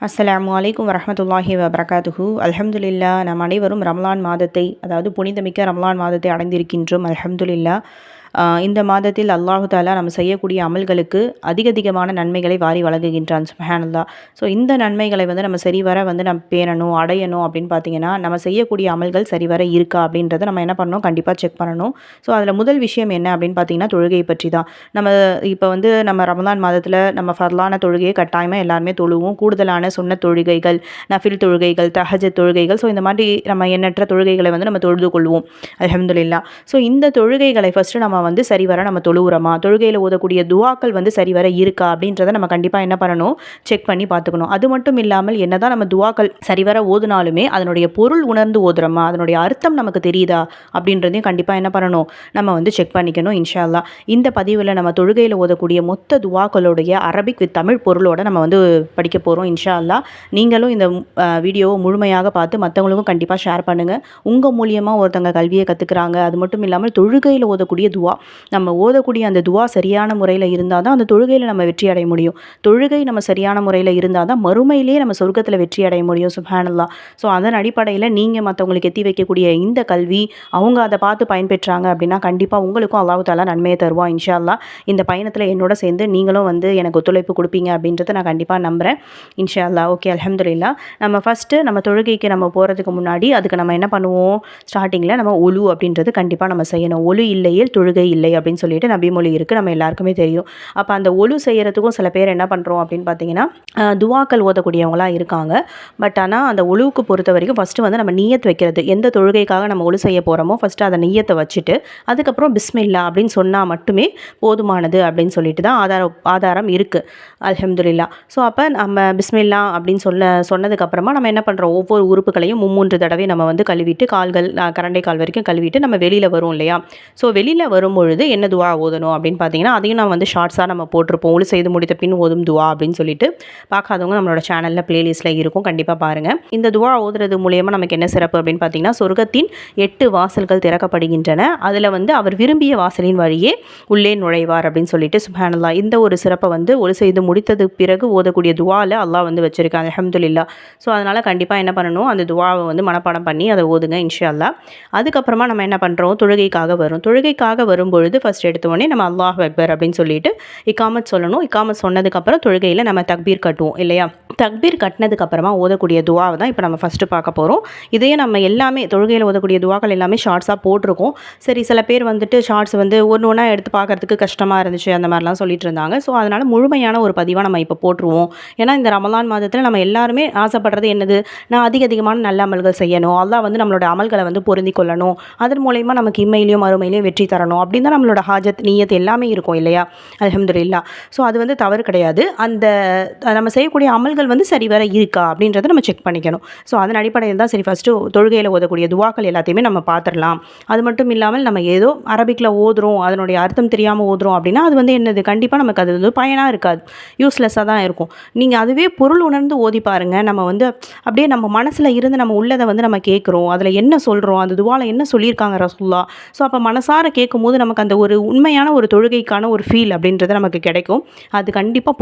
அஸ்ஸலாமு அலைக்கும் வரஹ்மத்துல்லாஹி வபரகாத்துஹு. அல்ஹம்துலில்லா, நம் அனைவரும் ரமலான் மாதத்தை, அதாவது புனிதமிக்க ரமலான் மாதத்தை அடைந்திருக்கின்றோம். அல்ஹம்துலில்லா. இந்த மாதத்தில் அல்லாஹு தாலா நம்ம செய்யக்கூடிய அமல்களுக்கு அதிகமான நன்மைகளை வாரி வழங்குகின்றான். சுப்ஹானல்லாஹ். ஸோ இந்த நன்மைகளை நம்ம சரிவர நம்ம பேணணும், அடையணும் அப்படின்னு பார்த்தீங்கன்னா, நம்ம செய்யக்கூடிய அமல்கள் சரிவர இருக்கா அப்படின்றத நம்ம என்ன பண்ணணும், கண்டிப்பாக செக் பண்ணணும். ஸோ அதில் முதல் விஷயம் என்ன அப்படின்னு பார்த்தீங்கன்னா, தொழுகை பற்றி தான். நம்ம இப்போ நம்ம ரமலான் மாதத்தில் நம்ம ஃபர்லான தொழுகையை கட்டாயமாக எல்லாருமே தொழுவோம். கூடுதலான சுன்னத் தொழுகைகள், நஃபில் தொழுகைகள், தஹஜத் தொழுகைகள், ஸோ இந்த மாதிரி நம்ம எண்ணற்ற தொழுகைகளை நம்ம தொழுது கொள்வோம். அல்ஹம்துலில்லாஹ். ஸோ இந்த தொழுகைகளை ஃபஸ்ட்டு நம்ம சரிவர நம்ம தொழுகிறோமா, தொழுகையில் ஓதக்கூடிய துவாக்கள் சரிவர இருக்கா அப்படின்றத நம்ம கண்டிப்பாக என்ன பண்ணணும், செக் பண்ணி பார்த்துக்கணும். அது மட்டும் இல்லாமல் என்னதான் நம்ம துவாக்கள் சரிவர ஓதுனாலுமே அதனுடைய பொருள் உணர்ந்து ஓதுறோமா, அதனுடைய அர்த்தம் நமக்கு தெரியுதா அப்படின்றதையும் கண்டிப்பாக என்ன பண்ணணும், நம்ம செக் பண்ணிக்கணும். இன்ஷா அல்லாஹ் இந்த பதிவில் நம்ம தொழுகையில் ஓதக்கூடிய மொத்த துவாக்களுடைய அரபிக் வித் தமிழ் பொருளோட நம்ம படிக்க போகிறோம். இன்ஷா அல்லாஹ் நீங்களும் இந்த வீடியோவை முழுமையாக பார்த்து மற்றவங்களுக்கும் கண்டிப்பாக ஷேர் பண்ணுங்கள். உங்கள் மூலியமாக ஒருத்தங்க கல்வியை கற்றுக்குறாங்க. அது மட்டும் இல்லாமல் தொழுகையில் ஓதக்கூடிய துவா, நம்ம ஓதக்கூடிய அந்த துவா சரியான முறையில் இருந்தால் தான் அந்த தொழுகையில் நம்ம வெற்றி அடைய முடியும். தொழுகை நம்ம சரியான முறையில் இருந்தால் தான் மறுமையிலேயே நம்ம சொர்க்கத்தில் வெற்றி அடைய முடியும். சுப்ஹானல்லாஹ். ஸோ அதன் அடிப்படையில் நீங்கள் மற்றவங்களுக்கு எத்தி வைக்கக்கூடிய இந்த கல்வி, அவங்க அதை பார்த்து பயன்பெற்றாங்க அப்படின்னா கண்டிப்பாக உங்களுக்கும் அல்லாஹ் தஆலா நன்மையை தருவான். இன்ஷா அல்லாஹ் இந்த பயணத்தில் என்னோட சேர்ந்து நீங்களும் எனக்கு ஒத்துழைப்பு கொடுப்பீங்க அப்படின்றத நான் கண்டிப்பாக நம்புகிறேன். இன்ஷா அல்லாஹ். ஓகே, அல்ஹம்துலில்லாஹ். நம்ம ஃபஸ்ட்டு நம்ம தொழுகைக்கு நம்ம போகிறதுக்கு முன்னாடி அதுக்கு நம்ம என்ன பண்ணுவோம், ஸ்டார்டிங்கில் நம்ம ஒலு அப்படின்றது கண்டிப்பாக நம்ம செய்யணும். ஒலு இல்லையேல் தொழுகை இல்லை அப்படின்னு சொல்லிட்டு நபிமொழி இருக்குது, நம்ம எல்லாருக்குமே தெரியும். அப்போ அந்த ஒலு செய்கிறதுக்கும் சில பேர் என்ன பண்ணுறோம் அப்படின்னு பார்த்தீங்கன்னா, துவாக்கள் ஓதக்கூடியவங்களாம் இருக்காங்க. பட் ஆனால் அந்த ஒலுவுக்கு பொறுத்த வரைக்கும் ஃபஸ்ட்டு நம்ம நியத் வைக்கிறது, எந்த தொழுகைக்காக நம்ம ஒலு செய்ய போகிறோமோ ஃபஸ்ட்டு அதை நியத்தை வச்சுட்டு அதுக்கப்புறம் பிஸ்மில்லா அப்படின்னு சொன்னால் மட்டுமே போதுமானது அப்படின்னு சொல்லிட்டு தான் ஆதாரம் இருக்குது. அல்ஹம்துலில்லாஹ். ஸோ அப்போ நம்ம பிஸ்மில்லா அப்படின்னு சொன்னதுக்கப்புறமா நம்ம என்ன பண்ணுறோம், ஒவ்வொரு உறுப்புகளையும் 3 தடவை நம்ம கழுவிட்டு, கால்கள் கரண்டை கால் வரைக்கும் கழுவிட்டு நம்ம வெளியில் வரும் இல்லையா. ஸோ வெளியில் வரும்பொழுது என்ன துவா ஓதணும் அப்படின்னு பார்த்தீங்கன்னா, அதையும் நான் ஷார்ட்ஸாக நம்ம போட்டிருப்போம். ஒலு செய்து முடித்த பின் ஓதும் துவா அப்படின்னு சொல்லிட்டு. பார்க்காதவங்க நம்மளோட சேனலில் பிளேலிஸ்ட்டில் இருக்கும், கண்டிப்பாக பாருங்கள். இந்த துவா ஓதுறது மூலியமாக நமக்கு என்ன சிறப்பு அப்படின்னு பார்த்தீங்கன்னா, சொர்க்கத்தின் 8 வாசல்கள் திறக்கப்படுகின்றன, அதில் அவர் விரும்பிய வாசலின் வழியே உள்ளே நுழைவார் அப்படின்னு சொல்லிட்டு. சுப்ஹானல்லாஹ். இந்த ஒரு சிறப்பை ஒலு செய்து முடித்தது பிறகு ஓதக்கூடிய துவாவில் அல்லாஹ் வச்சிருக்காங்க. அல்ஹம்துலில்லாஹ். ஸோ அதனால் கண்டிப்பாக என்ன பண்ணணும், அந்த துவாவை மனப்பாடம் பண்ணி அதை ஓதுங்க இன்ஷா அல்லாஹ். அதுக்கப்புறமா நம்ம என்ன பண்ணுறோம், தொழுகைக்காக வரும். தொழுகைக்காக வரும்பொழுது ஃபஸ்ட் எடுத்தோடனே நம்ம அல்லாஹ் அக்பர் அப்படின்னு சொல்லிட்டு இகாமத் சொல்லணும். இகாமத் சொன்னதுக்கப்புறம் தொழுகையில் நம்ம தக்பீர் கட்டுவோம் இல்லையா. தக்பீர் கட்டினதுக்கப்புறமா ஓதக்கூடிய துவாவை தான் இப்போ நம்ம ஃபஸ்ட்டு பார்க்க போகிறோம். இதையே நம்ம எல்லாமே தொழுகையில் ஓதக்கூடிய துவாக்கள் எல்லாமே ஷார்ட்ஸாக போட்டிருக்கோம். சரி, சில பேர் ஷார்ட்ஸ் ஒன்று ஒன்றா எடுத்து பார்க்குறதுக்கு கஷ்டமாக இருந்துச்சு அந்த மாதிரிலாம் சொல்லிட்டு இருந்தாங்க. ஸோ அதனால் முழுமையான ஒரு பதிவாக நம்ம இப்போ போட்டுருவோம். ஏன்னா இந்த ரமலான் மாதத்தில் நம்ம எல்லாருமே ஆசைப்படுறது என்னது, நான் அதிகமான நல்ல அமல்கள் செய்யணும், அல்லாஹ் நம்மளோட அமல்களை பொருந்தி கொள்ளணும், அதன் மூலயமா நமக்கு இம்மையிலையும் மறுமையிலையும் வெற்றி தரணும் அப்படின்னு தான் நம்மளோட ஹாஜத் நியத் எல்லாமே இருக்கும் இல்லையா. அல்ஹம்துலில்லாஹ். ஸோ அது தவறு கிடையாது. அந்த நம்ம செய்யக்கூடிய அமல்கள் சரிவர இருக்கா அப்படின்றத நம்ம செக் பண்ணிக்கணும். ஸோ அதன் அடிப்படையில் தான் சரி ஃபஸ்ட்டு தொழுகையில் ஓதக்கூடிய துவாக்கள் எல்லாத்தையுமே நம்ம பார்த்துடலாம். அது மட்டும் இல்லாமல் நம்ம ஏதோ அரபிக்கில் ஓதுறோம், அதனுடைய அர்த்தம் தெரியாமல் ஓதுறோம் அப்படின்னா அது என்னது, கண்டிப்பாக நமக்கு அது பயனாக இருக்காது, யூஸ்லெஸ்ஸாக தான் இருக்கும். நீங்கள் அதுவே பொருள் உணர்ந்து ஓதி பாருங்கள். நம்ம அப்படியே நம்ம மனசில் இருந்து நம்ம உள்ளதை நம்ம கேட்குறோம், அதில் என்ன சொல்கிறோம், அந்த துவாவில் என்ன சொல்லியிருக்காங்க ரசூலுல்லாஹ். ஸோ அப்போ மனசார கேட்கும் போது நமக்கு அந்த ஒரு உண்மையான ஒரு தொழுகைக்கான ஒரு ஃபீல் அப்படின்றது நமக்கு கிடைக்கும். அது கண்டிப்பாக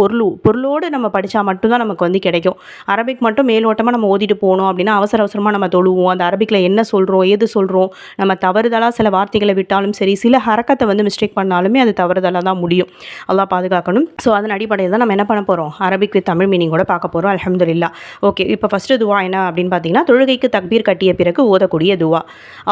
பொருளோடு நம்ம படித்தா மட்டும்தான் நமக்கு கிடைக்கும். அரபிக் மட்டும் மேலோட்டமாக நம்ம ஓதிட்டு போனோம் அப்படின்னா அவசரமாக நம்ம தொழுவோம். அந்த அரபிக்கில் என்ன சொல்கிறோம், ஏது சொல்கிறோம், நம்ம தவறுதலாக சில வார்த்தைகளை விட்டாலும் சரி, சில ஹரக்கத்தை மிஸ்டேக் பண்ணாலுமே அது தவறுதலாக தான் முடியும். அல்லாஹ் பாதுகாக்கணும். ஸோ அதன் அடிப்படையில் தான் நம்ம என்ன பண்ண போகிறோம், அரபிக் வித் தமிழ் மீனிங்கோட பார்க்க போகிறோம். அல்ஹம்துலில்லாஹ். ஓகே, இப்போ ஃபஸ்ட்டு துவா என்ன அப்படின்னு பார்த்தீங்கன்னா, தொழுகைக்கு தக்பீர் கட்டிய பிறகு ஓதக்கூடிய துவா.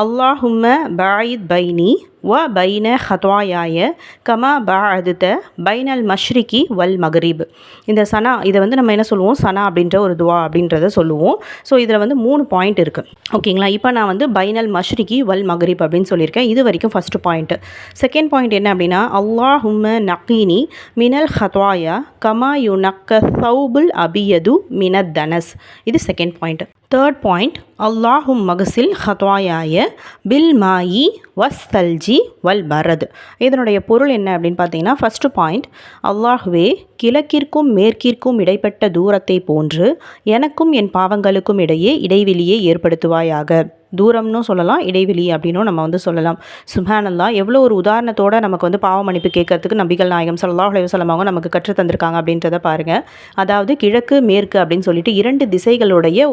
அல்லாஹும்ம பாயித் பைனி வ பைன ஹத்வாயாய கமா பாஅதுத பைனல் மஷ்ரிகி வல் மக்ரிப். இந்த சனா இதை நம்ம என்ன சொல்லுவோம், சனா அப்படின்ற ஒரு துவா அப்படின்றத சொல்லுவோம். ஸோ இதில் 3 பாயிண்ட் இருக்குது. ஓகேங்களா. இப்போ நான் பைனல் மஷ்ரிகி வல் மக்ரிப் அப்படின்னு சொல்லியிருக்கேன். இது வரைக்கும் ஃபஸ்ட்டு பாயிண்ட்டு. செகண்ட் பாயிண்ட் என்ன அப்படின்னா, அல்லாஹும்ம நக்கீனி மினல் ஹத்வாயா கமா யு நக்க சௌபுல் அபியது மினத் தனஸ். இது செகண்ட் பாயிண்ட். தேர்ட் பாயிண்ட், அல்லாஹும் மகசில் ஹத்வாயாய பில் மாயி வஸ் தல்ஜி வல் பரத். இதனுடைய பொருள் என்ன அப்படின்னு பார்த்தீங்கன்னா, ஃபஸ்ட்டு பாயிண்ட், அல்லாஹுவே கிழக்கிற்கும் மேற்கிற்கும் இடைப்பட்ட தூரத்தை போன்று எனக்கும் என் பாவங்களுக்கும் இடையே இடைவெளியை ஏற்படுத்துவாயாக. தூரம்னு சொல்லலாம், இடைவெளி அப்படின்னும் நம்ம வந்து சொல்லலாம். சுப்ஹானல்லாஹ், எவ்வளோ ஒரு உதாரணத்தோடு நமக்கு வந்து பாவ மன்னிப்பு கேட்கறதுக்கு நபிகள் நாயகம் ஸல்லல்லாஹு அலைஹி வஸல்லம் அவங்க நமக்கு கற்று தந்திருக்காங்க அப்படின்றத பாருங்கள். அதாவது கிழக்கு மேற்கு அப்படின்னு சொல்லிட்டு 2 திசைகளுடைய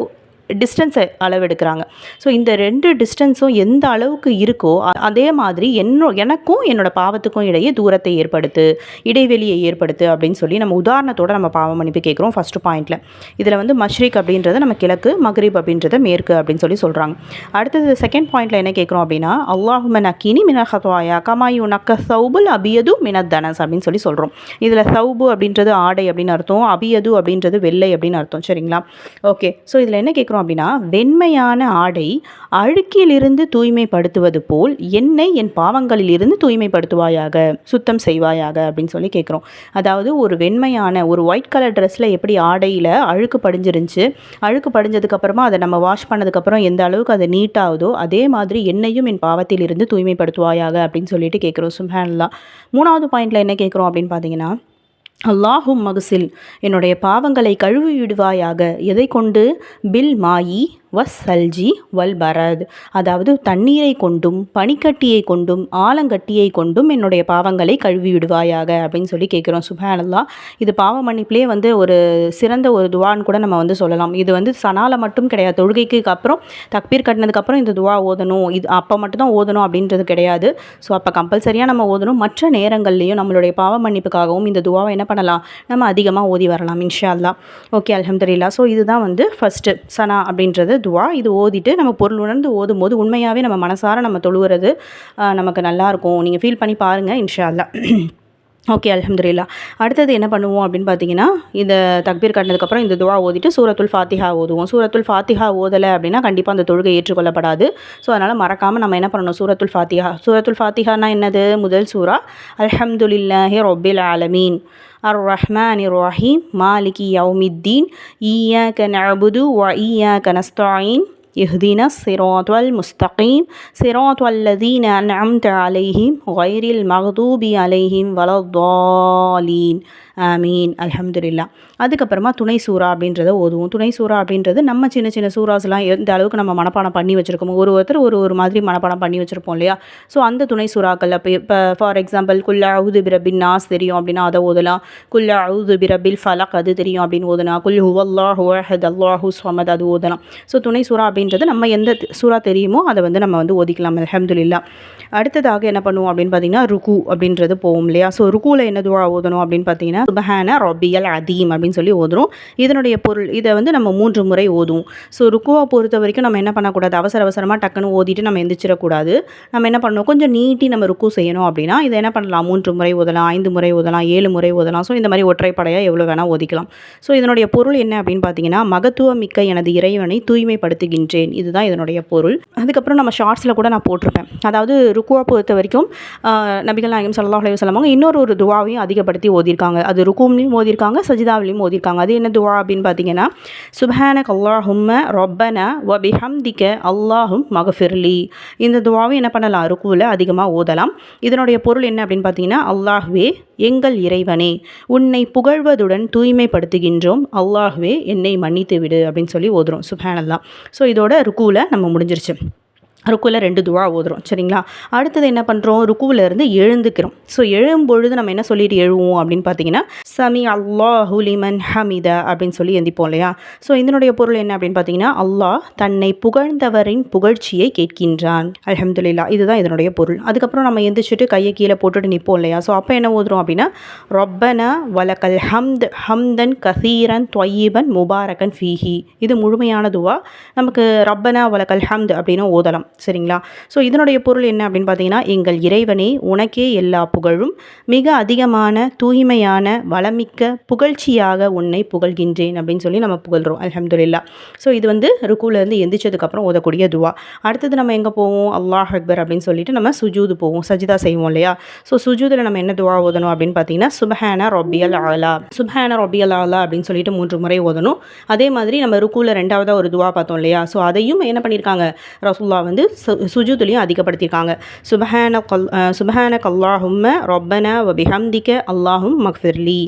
டிஸ்டன்ஸை அளவெடுக்கிறாங்க. ஸோ இந்த 2 டிஸ்டன்ஸும் எந்த அளவுக்கு இருக்கோ அதே மாதிரி எனக்கும் என்னோட பாவத்துக்கும் இடையே தூரத்தை ஏற்படுத்து, இடைவெளியை ஏற்படுத்து அப்படின்னு சொல்லி நம்ம உதாரணத்தோடு நம்ம பாவ மன்னிப்பு கேட்குறோம் ஃபஸ்ட்டு பாயிண்டில். இதில் வந்து மஷ்ரிக் அப்படின்றத நம்ம கிழக்கு, மக்ரிப் அப்படின்றத மேற்கு அப்படின்னு சொல்லி சொல்கிறாங்க. அடுத்தது செகண்ட் பாயிண்டில் என்ன கேட்குறோம் அப்படின்னா, அல்லாஹும்ம நக்கீனி மின ஹத்வாயா கமாயு நக்க சௌபுல் அபியது மினத் தனஸ் அப்படின்னு சொல்லி சொல்கிறோம். இதில் சௌபு அப்படின்றது ஆடை அப்படின்னு அர்த்தம், அபியது அப்படின்றது வெள்ளை அப்படின்னு அர்த்தம். சரிங்களா? ஓகே. ஸோ இதில் என்ன கேட்குறோம் அப்படின்னா, வெண்மையான ஆடை அழுக்கிலிருந்து தூய்மைப்படுத்துவது போல் என்னை என் பாவங்களில் இருந்து தூய்மைப்படுத்துவாயாக, சுத்தம் செய்வாயாக அப்படின்னு சொல்லி கேட்குறோம். அதாவது ஒரு வெண்மையான ஒரு ஒயிட் கலர் ட்ரெஸ்ஸில் எப்படி ஆடையில் அழுக்கு படிஞ்சிருந்துச்சு, அழுக்கு படிஞ்சதுக்கப்புறமா அதை நம்ம வாஷ் பண்ணதுக்கப்புறம் எந்த அளவுக்கு அது நீட்டாகுதோ அதே மாதிரி என்னையும் என் பாவத்தில் இருந்து தூய்மைப்படுத்துவாயாக அப்படின்னு சொல்லிட்டு கேட்குறோம். சுப்ஹானல்லாஹ். 3வது பாயிண்டில் என்ன கேட்குறோம் அப்படின்னு பார்த்தீங்கன்னா, அல்லாஹும் மகசில் என்னுடைய பாவங்களை கழுவி விடுவாயாக. எதை கொண்டு? பில் மாயி வஸ் சல்ஜி வல் பரத். அதாவது தண்ணீரை கொண்டும் பனிக்கட்டியை கொண்டும் ஆலங்கட்டியை கொண்டும் என்னுடைய பாவங்களை கழுவி விடுவாயாக அப்படின்னு சொல்லி கேட்குறோம். சுப்ஹானல்லாஹ். இது பாவ மன்னிப்புலேயே வந்து ஒரு சிறந்த ஒரு துவான்னு கூட நம்ம வந்து சொல்லலாம். இது வந்து சனால மட்டும் கிடையாது, தொழுகைக்கு அப்புறம் தக்பீர் கட்டினதுக்கப்புறம் இந்த துவா ஓதணும், இது அப்போ மட்டும்தான் ஓதணும் அப்படின்றது கிடையாது. ஸோ அப்போ கம்பல்சரியாக நம்ம ஓதணும். மற்ற நேரங்கள்லேயும் நம்மளுடைய பாவ மன்னிப்புக்காகவும் இந்த துவாவை என்ன பண்ணலாம், நம்ம அதிகமாக ஓதி வரலாம் இன்ஷா அல்லாஹ். ஓகே, அல்ஹம்துலில்லாஹ். ஸோ இதுதான் வந்து ஃபஸ்ட்டு சனா அப்படின்றது துவா. இது ஓதிட்டு நம்ம பொருள் உணர்ந்து ஓதும் போது உண்மையாகவே நம்ம மனசார நம்ம தொழுகிறது நமக்கு நல்லாயிருக்கும். நீங்கள் ஃபீல் பண்ணி பாருங்கள் இன்ஷா அல்லாஹ். ஓகே, அல்ஹம்துலில்லாஹ். அடுத்தது என்ன பண்ணுவோம் அப்படின்னு பார்த்தீங்கன்னா, இந்த தக்பீர் கட்டினதுக்கப்புறம் இந்த துவா ஓதிட்டு சூரத்துல் ஃபாத்திஹா ஓதுவோம். சூரத்துல் ஃபாத்திஹா ஓதலை அப்படின்னா கண்டிப்பாக அந்த தொழுகை ஏற்றுக்கொள்ளப்படாது. ஸோ அதனால் மறக்காமல் நம்ம என்ன பண்ணணும், சூரத்துல் ஃபாத்திஹா. சூரத்துல் ஃபாத்திஹானா என்னது? முதல் சூரா. அல்ஹம்துலில்லாஹி ரப்பில் ஆலமீன் அர்-ரஹ்மானிர் ரஹீம் மாலிகி யௌமித்தீன் இய்யாக நஅபுது வ இய்யாக நஸ்தஈன் இஹ்தின ஸிராத்தல் முஸ்தகீம் ஸிராத்தல் லதீன அன்அம்த அலைஹிம் கைரில் மக்தூபி அலைஹிம் வலத்தாலீன் ஆமீன். அல்ஹம்துலில்லாஹ். அதுக்கப்புறமா துணை சூறா அப்படின்றத ஓதுவோம். துணை சூறா அப்படின்றது நம்ம சின்ன சின்ன சூறாஸ்லாம் எந்த அளவுக்கு நம்ம மனப்பாடம் பண்ணி வச்சுருக்கோம், ஒருத்தர் ஒரு மாதிரி மனப்பாடம் பண்ணி வச்சுருப்போம் இல்லையா? ஸோ அந்த துணை சூறாக்கள் இப்போ ஃபார் எக்ஸாம்பிள் குல் அஊது பிரபின் நாஸ் தெரியும் அப்படின்னா அதை ஓதலாம். குல் அஊது பிரபில் ஃபலக் அது தெரியும் அப்படின்னு ஓதலாம். குல் ஹுவல்லாஹு அஹத் அல்லாஹு ஸமத் அது ஓதலாம். ஸோ துணை சூறா அப்படின்றது நம்ம எந்த சூறா தெரியுமோ அதை வந்து நம்ம வந்து ஓதிக்கலாம். அல்ஹம்துலில்லாஹ். அடுத்ததாக என்ன பண்ணுவோம் அப்படின்னு பார்த்தீங்கன்னா, ருக்கு அப்படின்றது போவோம் இல்லையா? ஸோ ருக்குவில் என்ன துவா ஓதணும் அப்படின்னு பார்த்தீங்கன்னா, சுப்ஹான ரப்பியல் அதீம் அப்படின்னு சொல்லி ஓதுறோம். இதனுடைய பொருள், இதை வந்து நம்ம 3 முறை ஓதுவோம். ஸோ ருக்குவை பொறுத்த வரைக்கும் நம்ம என்ன பண்ணக்கூடாது, அவசரமாக டக்குன்னு ஓதிட்டு நம்ம எந்திரிச்சிடக்கூடாது. நம்ம என்ன பண்ணணும், கொஞ்சம் நீட்டி நம்ம ருக்கு செய்யணும் அப்படின்னா இதை என்ன பண்ணலாம், 3 முறை ஓதலாம், 5 முறை ஓதலாம், 7 முறை ஓதலாம். ஸோ இந்த மாதிரி ஒற்றைப்படையாக எவ்வளோ வேணால் ஓதிக்கலாம். ஸோ இதனுடைய பொருள் என்ன அப்படின்னு பார்த்தீங்கன்னா, மகத்துவமிக்க எனது இறைவனை தூய்மைப்படுத்துகின்றேன். இதுதான் இதனுடைய பொருள். அதுக்கப்புறம் நம்ம ஷார்ட்ஸில் கூட நான் போட்டிருப்பேன். அதாவது ருக்குவை பொறுத்த வரைக்கும் நபிகள் நாயகம் ஸல்லல்லாஹு அலைஹி வஸல்லம் அவங்க இன்னொரு துவாவையும் அதிகப்படுத்தி ஓதிருக்காங்க. அது ருக்கும்லையும் ஓதிருக்காங்க, சஜிதாவிலையும் ஓதிருக்காங்க. அது என்ன துவா அப்படின்னு பார்த்தீங்கன்னா, சுப்ஹானக அல்லாஹும்ம ரப்பனா வ பிஹம்திக அல்லாஹும் மக்ஃபிர்லி. இந்த துவாவை என்ன பண்ணலாம், ருக்குவில் அதிகமாக ஓதலாம். இதனுடைய பொருள் என்ன அப்படின்னு பார்த்தீங்கன்னா, அல்லாஹ்வே எங்கள் இறைவனே உன்னை புகழ்வதுடன் தூய்மைப்படுத்துகின்றோம், அல்லாஹ்வே என்னை மன்னித்து விடு அப்படின்னு சொல்லி ஓதுறோம். சுப்ஹானல்லாஹ். ஸோ இதோட ருக்குவில் நம்ம முடிஞ்சிருச்சு. ருக்குவில் 2 துவா ஓதுறோம். சரிங்களா? அடுத்தது என்ன பண்ணுறோம், ருக்குவில் இருந்து எழுந்துக்கிறோம். ஸோ எழும்பொழுது நம்ம என்ன சொல்லிட்டு எழுவோம் அப்படின்னு பார்த்தீங்கன்னா, சமி அல்லாஹு லிமன் ஹமிதா அப்படின்னு சொல்லி எந்திப்போம் இல்லையா? ஸோ இதனுடைய பொருள் என்ன அப்படின்னு பார்த்தீங்கன்னா, அல்லாஹ் தன்னை புகழ்ந்தவரின் புகழ்ச்சியை கேட்கின்றான். அல்ஹம்துலில்லாஹ். இதுதான் இதனுடைய பொருள். அதுக்கப்புறம் நம்ம எந்திரிச்சிட்டு கையை கீழே போட்டுட்டு நிற்போம் இல்லையா? ஸோ அப்போ என்ன ஓதுறோம் அப்படின்னா, ரப்பனா வலக்கல் ஹம்த் ஹம்தன் கசீரன் தொய்யிபன் முபாரகன் ஃபீஹி. இது முழுமையான துவா. நமக்கு ரப்பனா வலக்கல் ஹம்த் அப்படின்னு ஓதலாம். சரிங்களா? ஸோ இதனுடைய பொருள் என்ன அப்படின்னு பார்த்தீங்கன்னா, எங்கள் இறைவனே உனக்கே எல்லா புகழும், மிக அதிகமான தூய்மையான வளமிக்க புகழ்ச்சியாக உன்னை புகழ்கின்றேன் அப்படின்னு சொல்லி நம்ம புகழ்கிறோம். அல்ஹம்துலில்லாஹ். ஸோ இது வந்து ருக்கூலேருந்து எந்திரிச்சதுக்கப்புறம் ஓதக்கூடிய துவா. அடுத்தது நம்ம எங்கே போவோம்? அல்லாஹ் அக்பர் அப்படின்னு சொல்லிட்டு நம்ம சுஜூது போவோம், சஜிதா செய்வோம் இல்லையா? ஸோ சுஜூதில் நம்ம என்ன துவா ஓதணும் அப்படின்னு பார்த்தீங்கன்னா, சுப்ஹான ரப்பியல் ஆலா, சுப்ஹான ரப்பியல் ஆலா அப்படின்னு சொல்லிட்டு 3 முறை ஓதணும். அதே மாதிரி நம்ம ருக்கூல 2வதா ஒரு துவா பார்த்தோம் இல்லையா? ஸோ அதையும் என்ன பண்ணியிருக்காங்க, ரசூலுல்லாஹ் வந்து சுஜூதுலையும் அதிகப்படுத்தியிருக்காங்க. சுபஹானக அல்லாஹும்ம ரப்பனா வ பிஹம்திக அல்லாஹும் மக்ஃபிர்லி.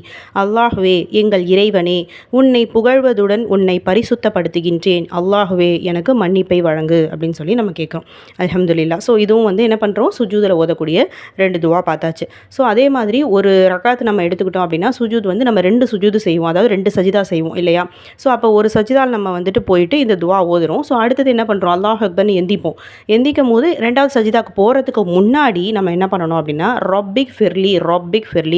அல்லாஹுவே எங்கள் இறைவனே, உன்னை புகழ்வதுடன் உன்னை பரிசுத்தப்படுத்துகின்றேன், அல்லாஹுவே எனக்கு மன்னிப்பை வழங்கு அப்படின்னு சொல்லி நம்ம கேட்குறோம். அல்ஹம்துலில்லாஹ். ஸோ இதுவும் வந்து என்ன பண்ணுறோம், சுஜூதில் ஓதக்கூடிய 2 துவா பார்த்தாச்சு. ஸோ அதே மாதிரி ஒரு ரக்காத்து நம்ம எடுத்துக்கிட்டோம் அப்படின்னா, சுஜூத் வந்து நம்ம 2 சுஜூது செய்வோம், அதாவது 2 சஜிதா செய்வோம் இல்லையா? ஸோ அப்போ ஒரு சஜிதால் நம்ம வந்துட்டு போயிட்டு இந்த துவா ஓதுறோம். ஸோ அடுத்தது என்ன பண்ணுறோம், அல்லாஹ் அக்பர்னு எந்திப்போம். எந்திக்கும் போது 2வது சஜிதாக்கு போகிறதுக்கு முன்னாடி நம்ம என்ன பண்ணணும் அப்படின்னா, ரொப்பிக் ஃபிர்லி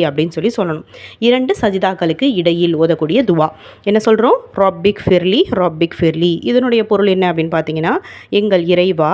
அப்படின்னு சொல்லி சொல்லணும். 2 சஜிதாக்களுக்கு இடையில் ஓதக்கூடிய துவா என்ன சொல்கிறோம், ரொப்பிக் ஃபிர்லி. இதனுடைய பொருள் என்ன அப்படின்னு பார்த்தீங்கன்னா, எங்கள் இறைவா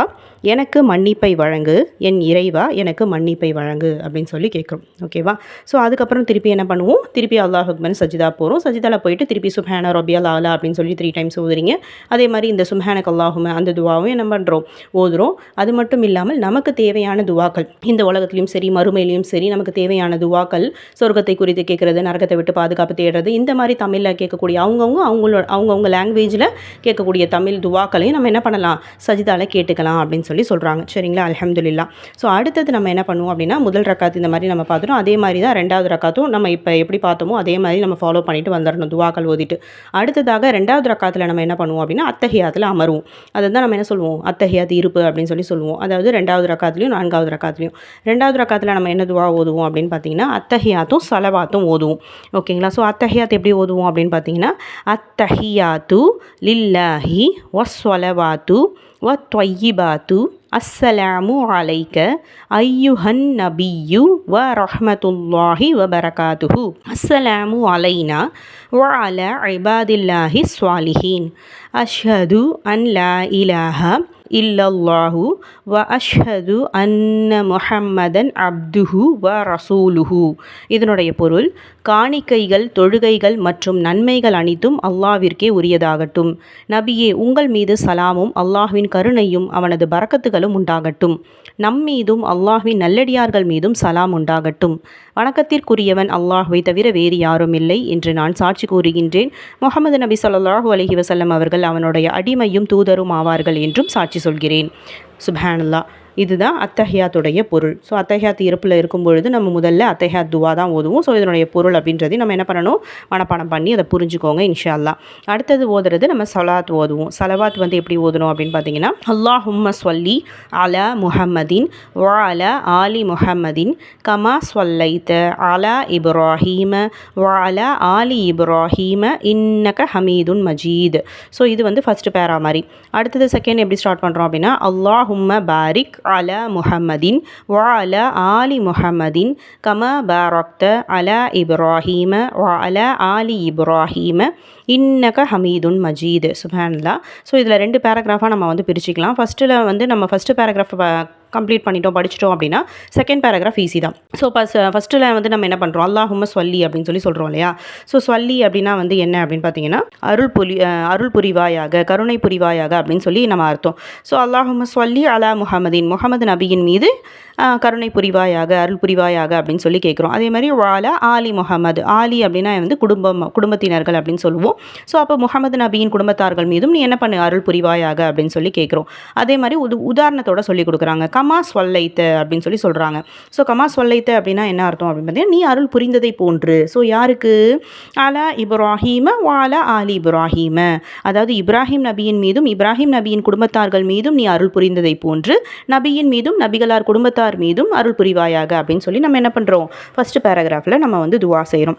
எனக்கு மன்னிப்பை வழங்கு, என் இறைவா எனக்கு மன்னிப்பை வழங்கு அப்படின்னு சொல்லி கேட்குறோம். ஓகேவா? ஸோ அதுக்கப்புறம் திருப்பி என்ன பண்ணுவோம், திருப்பி அல்லாஹ் அக்பர் சஜிதா போகிறோம். சஜிதாவில் போயிட்டு திருப்பி சுப்ஹான ரப்பியல் ஆலா அப்படின்னு சொல்லி 3 டைம்ஸ் ஓதுறீங்க. அதே மாதிரி இந்த சுப்ஹானக அல்லாஹும்ம அந்த துவாவும் என்ன பண்ணுறோம், ஓதுறோம். அது மட்டும் இல்லாமல் நமக்கு தேவையான துவாக்கள், இந்த உலகத்துலையும் சரி மறுமையிலையும் சரி நமக்கு தேவையான துவாக்கள், சொர்க்கத்தை குறித்து கேட்குறது, நரகத்தை விட்டு பாதுகாப்பு தேடுறது, இந்த மாதிரி தமிழில் கேட்கக்கூடிய அவங்கவுங்க லாங்குவேஜில் கேட்கக்கூடிய தமிழ் துவாக்களையும் நம்ம என்ன பண்ணலாம், சஜிதாவில் கேட்டுக்கலாம் அப்படின்னு சொல்லி சொல்கிறாங்க. சரிங்களா? அல்ஹம்துலில்லாஹ். ஸோ அடுத்தது நம்ம என்ன பண்ணுவோம் அப்படின்னா, முதல் ரக்காத்து இந்த மாதிரி நம்ம பார்த்துட்டோம். அதே மாதிரி தான் 2வது ரக்காத்தும் நம்ம இப்போ எப்படி பார்த்தோமோ அதே மாதிரி நம்ம ஃபாலோ பண்ணிட்டு வந்துடணும், துவாக்கள் ஓதிட்டு. அடுத்ததாக 2வது ரக்காத்தில் நம்ம என்ன பண்ணுவோம் அப்படின்னா, அத்தஹியாத்தில் அமருவோம். அதை தான் நம்ம என்ன சொல்லுவோம், அத்தஹியாத் இருப்பு அப்படின்னு சொல்லி சொல்லுவோம். அதாவது 2வது ரக்காத்துலையும் 4வது ரக்காத்துலையும். 2வது ரக்காத்தில் நம்ம என்ன துவா ஓதுவோம் அப்படின்னு பார்த்தீங்கன்னா, அத்தஹியாத்தும் ஸலவாத்தும் ஓதுவோம். ஓகேங்களா? ஸோ அத்தஹியாத் எப்படி ஓதுவோம் அப்படின்னு பார்த்தீங்கன்னா, அத்தஹியாத்து லில்லாஹி வஸ்ஸலவாத்து வத்வையிபாத்து அஸ்ஸலாமு அலைக்க ஐயுஹன் நபியு வ ரஹ்மத்துல்லாஹி வ பரகாத்துஹு அஸ்ஸலாமு அலைனா வ அலா இபாதில்லாஹி ஸ்வாலிஹீன் அஷ்ஹது அன் லா இலாஹ இல்லல்லாஹு வ அஷ்ஹது அன்ன முஹம்மதன் அப்துஹு வ ரசூலுஹு. இதனுடைய பொருள், காணிக்கைகள், தொழுகைகள் மற்றும் நன்மைகள் அனைத்தும் அல்லாஹ்விற்கே உரியதாகட்டும். நபியே, உங்கள் மீது சலாமும் அல்லாஹ்வின் கருணையும் அவனது பரக்கத்துகளும் உண்டாகட்டும். நம்மீதும் அல்லாஹ்வின் நல்லடியார்கள் மீதும் சலாம் உண்டாகட்டும். வணக்கத்திற்குரியவன் அல்லாஹ்வை தவிர வேறு யாரும் இல்லை என்று நான் சாட்சி கூறுகின்றேன். முஹம்மது நபி ஸல்லல்லாஹு அலைஹி வஸல்லம் அவர்கள் அவனுடைய அடிமையும் தூதரும் ஆவார்கள் என்றும் சாட்சி சொல்கிறேன். சுப்ஹானல்லாஹ். இதுதான் அத்தஹியாத்துடைய பொருள். ஸோ அத்தஹியாத் இருப்பில் இருக்கும் பொழுது நம்ம முதல்ல அத்தஹியாத் துவா தான் ஓதுவோம். ஸோ இதனுடைய பொருள் அப்படின்றதையும் நம்ம என்ன பண்ணணும், மனப்பாடம் பண்ணி அதை புரிஞ்சுக்கோங்க இன்ஷா அல்லாஹ். அடுத்தது ஓதுறது நம்ம சலாத் ஓதுவோம். சலவாத் வந்து எப்படி ஓதணும் அப்படின்னு பார்த்தீங்கன்னா, அல்லாஹும்ம ஸல்லி அலா முஹம்மதின் வ அலா ஆலி முஹம்மதின் கமா ஸல்லைத அலா இப்ராஹீம வ அலா ஆலி இப்ராஹீம இன்னக ஹமீதுன் மஜீத். ஸோ இது வந்து ஃபஸ்ட்டு பேரா மாதிரி. அடுத்தது செகண்ட் எப்படி ஸ்டார்ட் பண்ணுறோம் அப்படின்னா, அல்லாஹும்ம பாரிக் அலா முஹம்மதின் வ அலா ஆலி முஹம்மதின் கமா பாரக்த அலா இப்ராஹீம வ அலா ஆலி இப்ராஹீம இன்னக ஹமீதுன் மஜீத். சுப்ஹானல்லாஹ். ஸோ இதில் 2 பேராகிராஃபாக நம்ம வந்து பிரிச்சுக்கலாம். ஃபஸ்ட்டில் வந்து நம்ம ஃபஸ்ட்டு பேராகிராஃப் கம்ப்ளீட் பண்ணிட்டோம், படிச்சிட்டோம் அப்படின்னா செகண்ட் பேராகிராஃப் ஈஸி தான். ஸோ ஃபஸ்ட்டில் வந்து நம்ம என்ன பண்ணுறோம், அல்லாஹும்ம ஸல்லி அப்படின்னு சொல்லி சொல்கிறோம் இல்லையா? ஸோ ஸல்லி அப்படின்னா வந்து என்ன அப்படின்னு பார்த்தீங்கன்னா, அருள் புரிவாயாக, கருணை புரிவாயாக அப்படின்னு சொல்லி நம்ம அர்த்தம். ஸோ அல்லாஹும்ம ஸல்லி அலா முஹம்மதின், முஹம்மது நபியின் மீது கருணை புரிவாயாக, அருள் புரிவாயாக அப்படின்னு சொல்லி கேட்குறோம். அதே மாதிரி வாலா ஆலி முஹம்மது, ஆலி அப்படின்னா வந்து குடும்பத்தினர்கள் அப்படின்னு சொல்லுவோம். ஸோ அப்போ முஹம்மது நபியின் குடும்பத்தார்கள் மீதும் நீ என்ன பண்ணு, அருள் புரிவாயாக அப்படின்னு சொல்லி கேட்குறோம். அதே மாதிரி உதாரணத்தோட சொல்லி கொடுக்குறாங்க. கமா ஸல்லைத அப்படின்னு சொல்லி சொல்கிறாங்க. ஸோ கமா ஸல்லைத அப்படின்னா என்ன அர்த்தம் அப்படின்னு பார்த்தீங்கன்னா, நீ அருள் புரிந்ததை போன்று. ஸோ யாருக்கு, அலா இப்ராஹீம வாலா ஆலி இப்ராஹீம, அதாவது இப்ராஹிம் நபியின் மீதும் இப்ராஹிம் நபியின் குடும்பத்தார்கள் மீதும் நீ அருள் புரிந்ததை போன்று நபியின் மீதும் நபிகளார் குடும்பத்தார் மீதும் அருள் புரிவாயாக அப்படின்னு சொல்லி நம்ம என்ன பண்ணுறோம், ஃபஸ்ட்டு பேராகிராஃபில் நம்ம வந்து துவா செய்கிறோம்.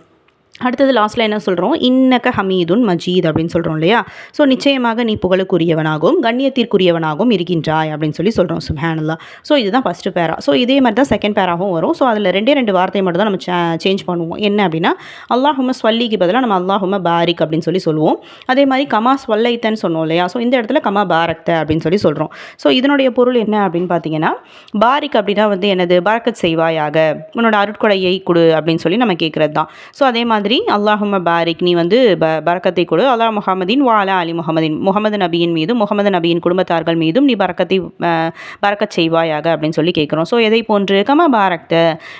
அடுத்தது லாஸ்ட்டில் என்ன சொல்கிறோம், இன்னக ஹமீதுன் மஜீத் அப்படின்னு சொல்கிறோம் இல்லையா. ஸோ நிச்சயமாக நீ புகழுக்குரியவனாகவும் கண்ணியத்திற்குரியவனாகவும் இருக்கின்றாய் அப்படின்னு சொல்கிறோம். சுப்ஹானல்லாஹ். ஸோ இதுதான் ஃபஸ்ட்டு பேரா. ஸோ இதே மாதிரி தான் செகண்ட் பேராகவும் வரும். ஸோ அதில் ரெண்டு வார்த்தை மட்டும் தான் நம்ம சேஞ்ச் பண்ணுவோம். என்ன அப்படின்னா, அல்லாஹும்ம ஸ்வல்லிக்கு பதிலாக நம்ம அல்லாஹும்ம பாரிக் அப்படின்னு சொல்லுவோம். அதே மாதிரி கமா ஸ்வல்லைத்தன்னு சொன்னோம் இல்லையா. ஸோ இந்த இடத்துல கமா பாரக்த அப்படின்னு சொல்கிறோம். ஸோ இதனுடைய பொருள் என்ன அப்படின்னு பார்த்தீங்கன்னா, பாரிக் அப்படின்னா வந்து என்னது, பரக்கத் செய்வாயாக, உன்னோட அருட்கொடையை கொடு அப்படின்னு நம்ம கேட்குறது தான். ஸோ அதே மாதிரி அல்லாஹும்ம பாரிக், நீ வந்து பரக்கத்தை கொடு, அல்லாஹ் முஹம்மதின் வாலா அலி முஹம்மதின், முகமது நபியின் மீதும் முகமது நபியின் குடும்பத்தார்கள் மீதும் நீ பரக்கத் செய்வாயாக அப்படின்னு கேட்குறோம். ஸோ எதை போன்று, கம பாரக்த,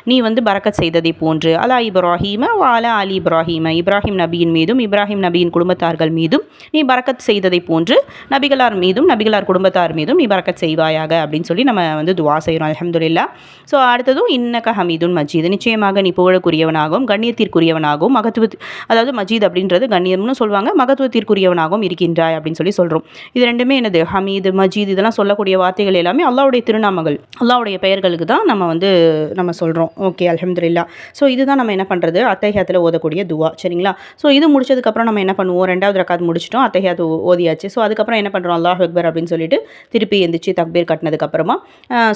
நீ வந்து பரக்கத் செய்ததை போன்று, அலா இப்ராஹீம வாலா அலி இப்ராஹீம, இப்ராஹிம் நபியின் மீதும் இப்ராஹிம் நபியின் குடும்பத்தார்கள் மீதும் நீ பரக்கத் செய்ததை போன்று நபிகளார் மீதும் நபிகளார் குடும்பத்தார் மீதும் நீ பரக்கத் செய்வாயாக அப்படின்னு நம்ம வந்து துவா செய்கிறோம். அல்ஹம்துலில்லாஹ். ஸோ அடுத்ததும் இன்னக ஹமீதுன் மஜீத், நிச்சயமாக நீ புகழுக்குரியவனாகவும் கண்ணியத்திற்குரியவனாகவும் அதாவது மஜீத் அப்படின்றது கண்ணியம்னு சொல்லுவாங்க, மகத்துவத்திற்குரியவனாகவும் இருக்கின்றாய் அப்படின்னு சொல்கிறோம். இது ரெண்டுமே என்னது, ஹமீது மஜீத் இதெல்லாம் சொல்லக்கூடிய வார்த்தைகள் எல்லாமே அல்லாஹ்வுடைய திருநாமங்கள், அல்லாஹ்வுடைய பெயர்களுக்கு தான் நம்ம சொல்கிறோம். ஓகே, அல்ஹம்துலில்லாஹ். ஸோ இதுதான் நம்ம என்ன பண்ணுறது, அத்தஹியாத்தில் ஓதக்கூடிய துவா. சரிங்களா. ஸோ இது முடிச்சதுக்கப்புறம் நம்ம என்ன பண்ணுவோம், 2வது ரக்காத் முடிச்சிட்டோம், அத்தஹியாத் ஓதியாச்சு. ஸோ அதுக்கப்புறம் என்ன பண்ணுறோம், அல்லாஹ் அக்பர் அப்படின்னு சொல்லிட்டு திருப்பி எந்திரிச்சு தக்பீர் கட்டினதுக்கப்புறமா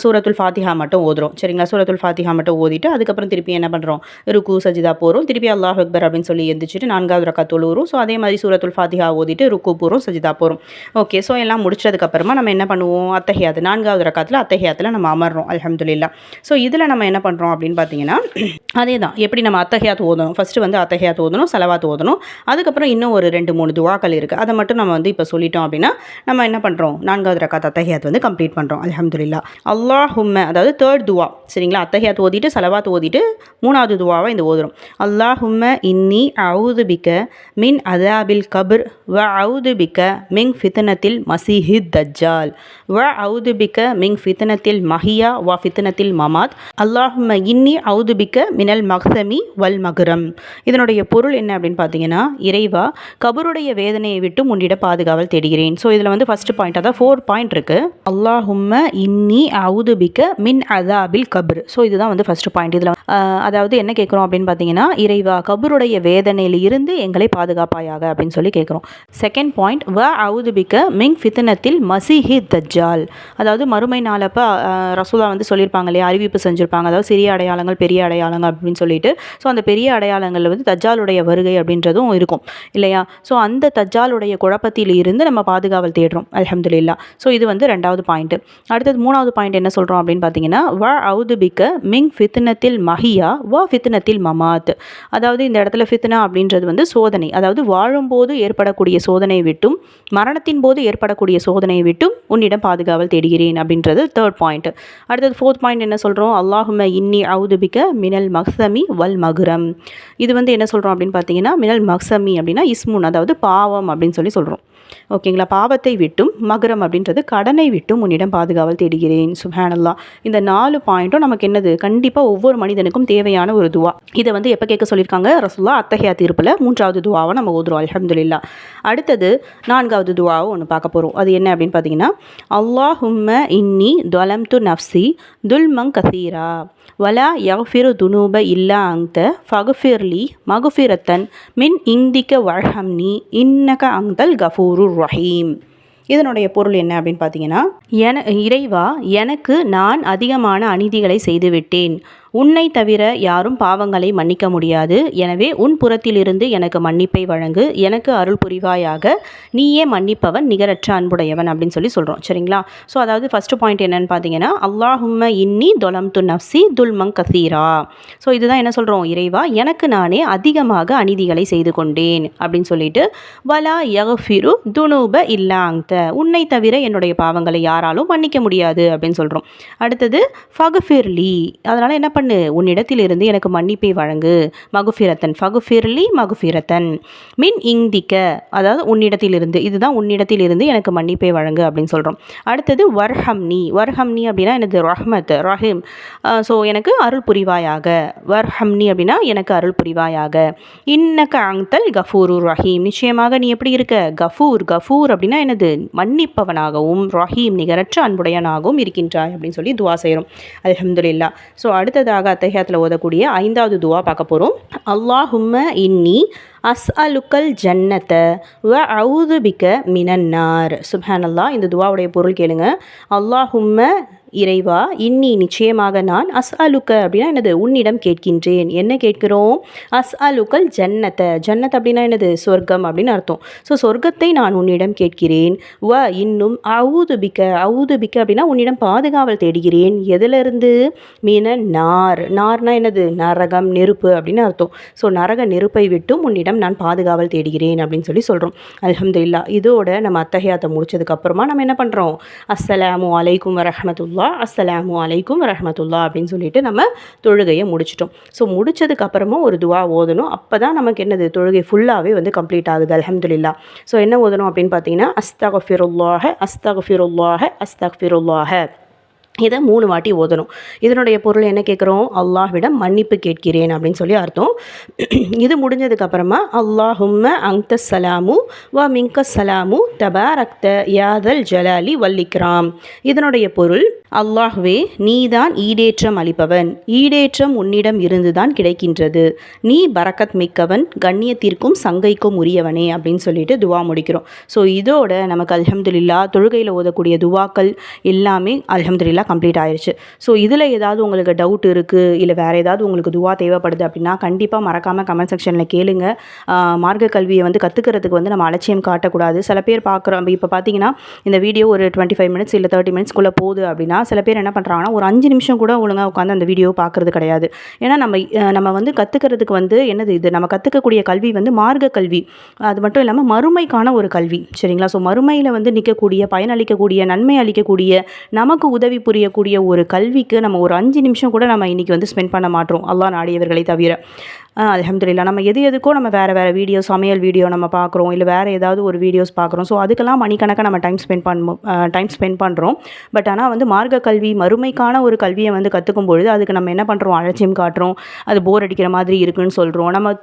சூரத்துல் ஃபாத்திஹா மட்டும் ஓதுறோம். சரிங்களா. சூரத்துல் ஃபாத்திஹா மட்டும் ஓதிட்டு அதுக்கப்புறம் திருப்பி என்ன பண்ணுறோம், ருக்கு சஜிதா போகிறோம். திருப்பி அல்லாஹ் அக்பர் அப்படின்னு எந்திரிச்சிட்டு 4வது ரக்காத் தொழுவுறோம். ஸோ அதே மாதிரி சூரத்துல் ஃபாத்திஹா ஓதிட்டு ருக்கு போகிறோம், சஜிதா போகிறோம். ஓகே. ஸோ எல்லாம் முடிச்சதுக்கப்புறமா நம்ம என்ன பண்ணுவோம், அத்தஹியாத் 4வது ரக்காத்தில் அத்தஹியாத்தில் நம்ம அமர்றோம். அல்ஹம்துலில்லாஹ். ஸோ இதில் நம்ம என்ன பண்ணுறோம் அப்படின்னு பார்த்தீங்கன்னா, அதே தான் எப்படி நம்ம அத்தஹியாத் ஓதணும், ஃபஸ்ட்டு வந்து அத்தஹியாத் ஓதணும், சலவாத் ஓதணும். அதுக்கப்புறம் இன்னும் ஒரு 2-3 துவாக்கள் இருக்குது, அதை மட்டும் நம்ம வந்து இப்போ சொல்லிட்டோம் அப்படின்னா நம்ம என்ன பண்ணுறோம், 4வது ரக்காத் அத்தஹியாத் வந்து கம்ப்ளீட் பண்ணுறோம். அல்ஹம்துலில்லாஹ். அல்லாஹும்ம, அதாவது 3rd துவா. சரிங்களா. அத்தஹியாத் ஓதிட்டு சலவாத் ஓதிட்டு 3வது துவாவை இந்த ஓதுறோம். அல்லாஹும்ம இன்னி அவுது பிக்க மின் அதாபில் கபர் வ அவுது பிக்க மின் ஃபித்னத்தில் மசீஹித் தஜ்ஜால் வ அவுது பிக்க மின் ஃபித்னத்தில் மஹியா வ ஃபித்னத்தில் மமாத் அல்லாஹும்ம இன்னி அவுது பிக்க மினல் மக்சமி வல் மக்ரம். இதனுடைய பொருள் என்ன அப்படின்னு பார்த்தீங்கன்னா, இறைவா கபருடைய வேதனையை விட்டு உன்னிட பாதுகாவல் தேடுகிறேன். ஸோ இதில் வந்து ஃபஸ்ட்டு பாயிண்ட், அதான் 4 பாயிண்ட் இருக்குது. அல்லாஹும்ம இன்னி அவுது பிக்க மின் அதாபில் கபர். ஸோ இதுதான் வந்து ஃபஸ்ட்டு பாயிண்ட். இதில் அதாவது என்ன கேட்குறோம் அப்படின்னு பார்த்தீங்கன்னா, இறைவா கபருடைய வேதனையில் இருந்து எங்களை பாதுகாப்பாயாக அப்படின்னு கேட்குறோம். செகண்ட் பாயிண்ட், வ அவுது பிக்க மின் ஃபித்னத்தில் மசீஹி தஜ்ஜால். அதாவது மறுமை நாளப்போ ரசூலா வந்து சொல்லியிருப்பாங்க இல்லையா, அறிவிப்பு செஞ்சுருப்பாங்க, அதாவது சிறிய அடையாளங்கள் பெரிய அடையாளங்கள் அப்படின்னு சொல்லிட்டு. ஸோ அந்த பெரிய அடையாளங்களில் வந்து தஜ்ஜாலுடைய வருகை அப்படின்றதும் இருக்கும் இல்லையா. ஸோ அந்த தஜ்ஜாலுடைய குழப்பத்தில் இருந்து நம்ம பாதுகாவல் தேடுறோம். அல்ஹம்துலில்லாஹ். ஸோ இது வந்து 2வது பாயிண்ட். அடுத்தது 3வது பாயிண்ட் என்ன சொல்கிறோம் அப்படின்னு பார்த்தீங்கன்னா, வ அவுது பிக்க மின் ஃபித்னத்தில் மஹியா வ ஃபித்னத்தில் மமாத். அதாவது இந்த இடத்துல ஃபித்னா அப்படின்றது வந்து சோதனை, அதாவது வாழும்போது ஏற்படக்கூடிய சோதனை விட்டும் மரணத்தின் போது ஏற்படக்கூடிய சோதனை விட்டும் உன்னிடம் பாதுகாவல் தேடுகிறேன் அப்படின்றது 3rd பாயிண்ட். அடுத்தது 4th பாயிண்ட் என்ன சொல்கிறோம், அல்லாஹும்ம இன்னி அவுது பிக்க மினல் மக்சமி வல் மக்ரம். இது வந்து என்ன சொல்கிறோம் அப்படின்னு பார்த்தீங்கன்னா, மினல் மக்சமி அப்படின்னா இஸ்முன், அதாவது பாவம் அப்படின்னு சொல்கிறோம். ஓகேங்களா. பாவத்தை விட்டும் மக்ரம் அப்படின்றது கடனை விட்டும் உன்னிடம் பாதுகாவல் தேடுகிறேன். சுப்ஹானல்லாஹ். இந்த 4 பாயிண்ட்டும் நமக்கு என்னது, கண்டிப்பாக ஒவ்வொரு மனிதனுக்கும் தேவையான ஒரு துவா. இதை வந்து எப்போ கேட்க சொல்லியிருக்காங்க, ரசூலுல்லாஹ் அத்தஹியாத் தீர்ப்பில் 3வது துவாவை நம்ம ஓதுறோம். அல்ஹம்துலில்லாஹ். அடுத்தது 4வது துவாவை ஒன்று பார்க்க போகிறோம். அது என்ன அப்படின்னு பார்த்தீங்கன்னா, அல்லாஹும்ம இன்னி தொலம்து நஃப்சி துல்மங் கசீரா வலா யஃபிரு துனூப இல்லா அங்த ஃபகுஃபிர்லி மகுஃபிரத்தன் மின் இந்திக்க வர்ஹம்னி இன்னக அங்தல் கஃபூருர் ரஹீம். இதனுடைய பொருள் என்ன அப்படின்னு பார்த்தீங்கன்னா, இறைவா எனக்கு நான் அதிகமான அநீதிகளை செய்துவிட்டேன், உன்னை தவிர யாரும் பாவங்களை மன்னிக்க முடியாது, எனவே உன் புறத்திலிருந்து எனக்கு மன்னிப்பை வழங்கு, எனக்கு அருள் புரிவாயாக, நீயே மன்னிப்பவன் நிகரற்ற அன்புடையவன் அப்படின்னு சொல்கிறோம். சரிங்களா. ஸோ அதாவது ஃபஸ்ட்டு பாயிண்ட் என்னன்னு பார்த்தீங்கன்னா, அல்லாஹும்ம இன்னி தொலம்து நஃப்சி துல்மங் கசீரா. ஸோ இதுதான் என்ன சொல்கிறோம், இறைவா எனக்கு நானே அதிகமாக அநீதிகளை செய்து கொண்டேன் அப்படின்னு சொல்லிட்டு, வலா யஃபிரு துனூப இல்லாங்த, உன்னை தவிர என்னுடைய பாவங்களை யாராலும் மன்னிக்க முடியாது அப்படின்னு சொல்கிறோம். அடுத்தது ஃபகுஃபிர்லி, அதனால் என்ன பண்ணு, உன்னிடத்திலிருந்து எனக்கு மன்னிப்பை வழங்கு, மகுஃபிரத்தன் ஃபகுஃபிர்லி மகுஃபிரத்தன் மின் இந்திக்க, அதாவது உன்னிடத்திலிருந்து, இதுதான் உன்னிடத்திலிருந்து எனக்கு மன்னிப்பை வழங்கு அப்படின்னு சொல்கிறோம். அடுத்தது வர்ஹம்னி, வர்ஹம்னி அப்படின்னா எனது ரஹ்மத் ரஹீம். ஸோ எனக்கு அருள் புரிவாயாக, வர்ஹம்னி அப்படின்னா எனக்கு அருள் புரிவாயாக, இன்னக அங்தல் கஃபூருர் ரஹீம், நிச்சயமாக நீ எப்படி இருக்க, கஃபூர், கஃபூர் அப்படின்னா எனது மன்னிப்பவனாகவும் ரஹீம் நிகரற்ற அன்புடையனாகவும் இருக்கின்றாய் அப்படின்னு சொல்லி துவா செய்கிறோம். அல்ஹம்துலில்லாஹ். ஸோ அடுத்தது அடுத்ததாக அத்தஹியாத்தில் ஓதக்கூடிய 5வது துவா பார்க்க போகிறோம். அல்லாஹும்ம இன்னி அஸ்அலுக்கல் ஜன்னத வ அஊது பிக மினன்னார். சுப்ஹானல்லாஹ். இந்த துவாவுடைய பொருள் கேளுங்க. அல்லாஹும்ம இறைவா, இன்னி நிச்சயமாக நான், அஸ்அலுக்க அப்படின்னா என்னது, உன்னிடம் கேட்கின்றேன். என்ன கேட்கிறோம்? அஸ்அலுக்கல் ஜன்னத. ஜன்னத் அப்படின்னா என்னது, சொர்க்கம் அப்படின்னு அர்த்தம். ஸோ சொர்க்கத்தை நான் உன்னிடம் கேட்கிறேன். வ இன்னும் அஊது பிக்க. அஊது பிக்க அப்படின்னா உன்னிடம் பாதுகாவல் தேடுகிறேன். எதிலிருந்து? மீன நார். நார்னா என்னது, நரகம், நெருப்பு அப்படின்னு அர்த்தம். ஸோ நரக நெருப்பை விட்டும் உன்னிடம் நான் பாதுகாவல் தேடுகிறேன் அப்படின்னு சொல்லி சொல்கிறோம். அல்ஹம்துலில்லாஹ். இதோட நம்ம அத்தஹியாத்தை முடிச்சதுக்கப்புறமா நம்ம என்ன பண்ணுறோம்? அஸ்ஸலாமு அலைக்கும் வரஹ்மத்துல்லாஹ், அஸ்ஸலாமு அலைக்கும் வரஹ்மத்துல்லாஹ் அப்படின்னு சொல்லிட்டு நம்ம தொழுகையை முடிச்சிட்டோம். ஸோ முடிச்சதுக்கப்புறமா ஒரு துவா ஓதணும். அப்போ தான் நமக்கு என்னது, தொழுகை ஃபுல்லாகவே வந்து கம்ப்ளீட் ஆகுது. அல்ஹம்துலில்லாஹ். ஸோ என்ன ஓதணும் அப்படின்னு பார்த்தீங்கன்னா, அஸ்தக்ஃபிருல்லாஹ அஸ்தக்ஃபிருல்லாஹ அஸ்தக்ஃபிருல்லாஹ. இதை 3 வாட்டி ஓதணும். இதனுடைய பொருள் என்ன கேட்குறோம்? அல்லாஹ்விடம் மன்னிப்பு கேட்கிறேன் அப்படின்னு சொல்லி அர்த்தம். இது முடிஞ்சதுக்கப்புறமா அல்லாஹும்ம அன்த சலாமு வ மின்க சலாமு தபாரக்த யாதல் ஜலாலி வல்லிக்ராம். இதனுடைய பொருள், அல்லாஹ்வே, நீதான் ஈடேற்றம் அளிப்பவன், ஈடேற்றம் உன்னிடம் இருந்துதான் கிடைக்கின்றது, நீ பரக்கத் மிக்கவன், கண்ணியத்திற்கும் சங்கைக்கும் உரியவனே அப்படின்னு சொல்லிட்டு துவா முடிக்கிறோம். ஸோ இதோட நமக்கு அல்ஹம்துலில்லாஹ் தொழுகையில் ஓதக்கூடிய துவாக்கள் எல்லாமே அல்ஹம்துலில்லாஹ் கம்ப்ளீட் ஆயிடுச்சு. ஸோ இதில் ஏதாவது உங்களுக்கு டவுட் இருக்குது, இல்லை வேறு ஏதாவது உங்களுக்கு துவா தேவைப்படுது அப்படின்னா கண்டிப்பாக மறக்காமல் கமெண்ட் செக்ஷனில் கேளுங்க. மார்க்க கல்வியை வந்து கற்றுக்கிறதுக்கு வந்து நம்ம அலட்சியம் காட்டக்கூடாது. சில பேர் பார்க்குறோம், இப்போ பார்த்தீங்கன்னா இந்த வீடியோ ஒரு 25 மினிட்ஸ் இல்லை 30 மினிட்ஸ்க்குள்ளே போகுது அப்படின்னா சில பேர் என்ன பண்ணுறாங்கன்னா ஒரு 5 நிமிஷம் கூட ஒழுங்காக உட்காந்து அந்த வீடியோ பார்க்குறது கிடையாது. ஏன்னா நம்ம வந்து கற்றுக்கிறதுக்கு வந்து என்னது, இது நம்ம கற்றுக்கக்கூடிய கல்வி வந்து மார்க்க கல்வி, அது மட்டும் இல்லாமல் மறுமைக்கான ஒரு கல்வி. சரிங்களா? ஸோ மறுமையில் வந்து நிற்கக்கூடிய, பயனளிக்கக்கூடிய, நன்மை அளிக்கக்கூடிய, நமக்கு உதவி புரியக்கூடிய ஒரு கல்விக்கு நம்ம ஒரு 5 நிமிஷம் கூட நம்ம இன்றைக்கி வந்து ஸ்பெண்ட் பண்ண மாட்டோம், அல்லாஹ் நாடியவர்களை தவிர. அல்ஹம்துலில்லாஹ். நம்ம எதுக்கோ நம்ம வேறு வீடியோ, சமையல் வீடியோ நம்ம பார்க்குறோம், இல்லை வேறு ஏதாவது ஒரு வீடியோஸ் பார்க்குறோம். ஸோ அதுக்கெல்லாம் மணிக்கணக்காக நம்ம டைம் ஸ்பெண்ட் பண்ணுறோம். பட் ஆனால் வந்து மார்க்க கல்வி, மறுமைக்கான ஒரு கல்வியை வந்து கற்றுக்கும் பொழுது அதுக்கு நம்ம என்ன பண்ணுறோம்? அலட்சியம் காட்டுறோம். அது போர் அடிக்கிற மாதிரி இருக்குன்னு சொல்கிறோம். நம்ம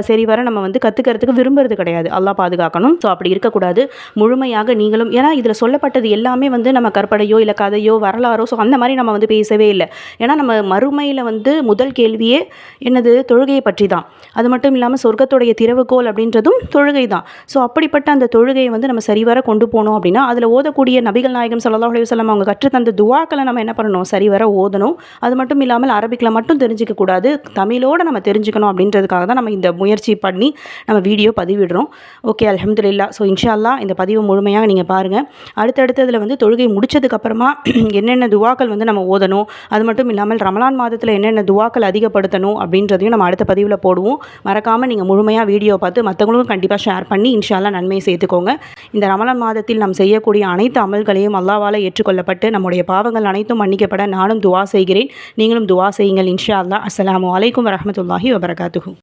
சரி வர நம்ம வந்து கற்றுக்கிறதுக்கு விரும்புறது கிடையாது. அல்லாஹ் பாதுகாக்கணும். ஸோ அப்படி இருக்கக்கூடாது. முழுமையாக நீங்களும், ஏன்னா இதில் சொல்லப்பட்டது எல்லாமே வந்து நம்ம கற்பனையோ இல்லை கதையோ வரலாறோ, ஸோ அந்த மாதிரி நம்ம வந்து பேசவே இல்லை. ஏன்னா நம்ம மறுமையில் வந்து முதல் கேள்வியே என்னது, தொழுகையை பற்றி தான். அது மட்டும் இல்லாமல் சொர்க்கத்துடைய திறவுகோல் அப்படின்றதும் தொழுகை தான். ஸோ அப்படிப்பட்ட அந்த தொழுகையை வந்து நம்ம சரிவர கொண்டு போகணும் அப்படின்னா அதில் ஓதக்கூடிய நபிகள் நாயகம் ஸல்லல்லாஹு அலைஹி வஸல்லம் அவங்க கற்றுத்தந்த துவாக்களை நம்ம என்ன பண்ணணும்? சரிவர ஓதணும். அது மட்டும் இல்லாமல் அரபிக்கில் மட்டும் தெரிஞ்சிக்க கூடாது, தமிழோடு நம்ம தெரிஞ்சுக்கணும். அப்படின்றதுக்காக தான் நம்ம இந்த முயற்சி பண்ணி நம்ம வீடியோ பதிவிடுறோம். ஓகே, அல்ஹம்துலில்லாஹ். ஸோ இன்ஷா அல்லாஹ் இந்த பதிவு முழுமையாக நீங்கள் பாருங்கள். அடுத்தடுத்ததில் வந்து தொழுகை முடிச்சதுக்கப்புறமா என்னென்ன துவாக்கள் வந்து நம்ம ஓதணும், அது மட்டும் இல்லாமல் ரமலான் மாதத்தில் என்னென்ன துவாக்கள் அதிகப்படுத்தணும் அப்படின்றதையும் நம்ம அடுத்த பதிவில் போடுவோம். மறக்காமல் நீங்கள் முழுமையாக வீடியோ பார்த்து மற்றவங்களுக்கும் கண்டிப்பாக ஷேர் பண்ணி இன்ஷா அல்லாஹ் நன்மையை சேர்த்துக்கோங்க. இந்த ரமலான் மாதத்தில் நாம் செய்யக்கூடிய அனைத்து அமல்களையும் அல்லாஹ்வால் ஏற்றுக்கொள்ளப்பட்டு நம்முடைய பாவங்கள் அனைத்தும் மன்னிக்கப்பட நானும் துவா செய்கிறேன். நீங்களும் துவா செய்யுங்கள் இன்ஷா அல்லாஹ். அஸ்ஸலாமு அலைக்கும் வரஹ்மத்துல்லாஹி வபரகாத்துஹு.